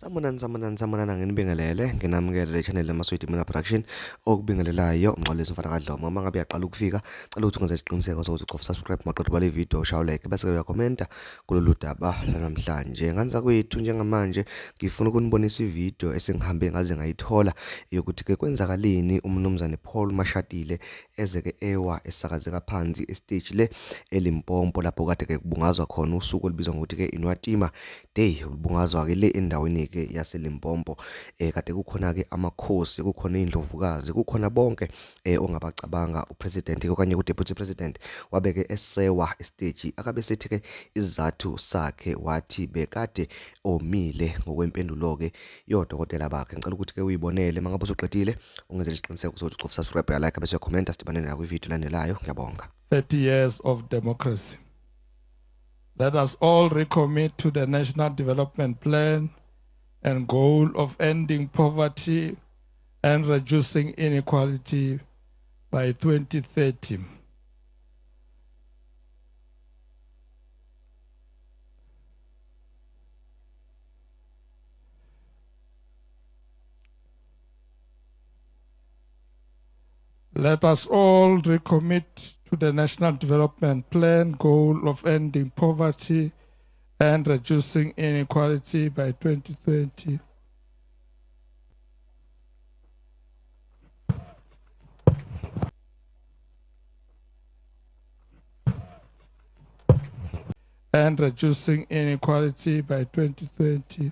Samunana nginibingelele nginamukele le channel yamaswidi mina production okubingelelayo umxolisi mfana kaDlomo uma ngabe yaqala ukufika cela ukuthi ungenze isiqiniseko sokuthi ucofa subscribe maqedwe bale video ushaye like bese uyakhomenta kulolu daba namhlanje nganza kwethu njengamanje ngifuna ukunibonisa ivideo esengihambe ngaze ngayithola yokuthi ke kwenzakaleni umnumzane Paul Mashatile ezeke ewa esakazeka phansi estage le eLimpopo lapho kade ke kubungazwa khona usuku olubizwa ngokuthi ke Inwatima Day ubungazwa ke le endaweni ke yaseLimpopo kade kukhona ke amakhosi kukhona indlovukazi kukhona bonke ongabacabanga upresident okanye udeputy president wabeke esewa estage akabe sethi ke izathu sakhe wathi bekade omile ngokwempendulo ke yodokotela bakhe ngicela ukuthi ke uyibonele mangabe usuqedile ungenze isiqiniseko sokuthi ucofa subscribe like bese ucomment sidibane nayo kwivideo landelayo ngiyabonga. 30 years of democracy. Let us all recommit to the National Development Plan and goal of ending poverty and reducing inequality by 2030. Let us all recommit to the National Development Plan goal of ending poverty and reducing inequality by 2030. And reducing inequality by 2030.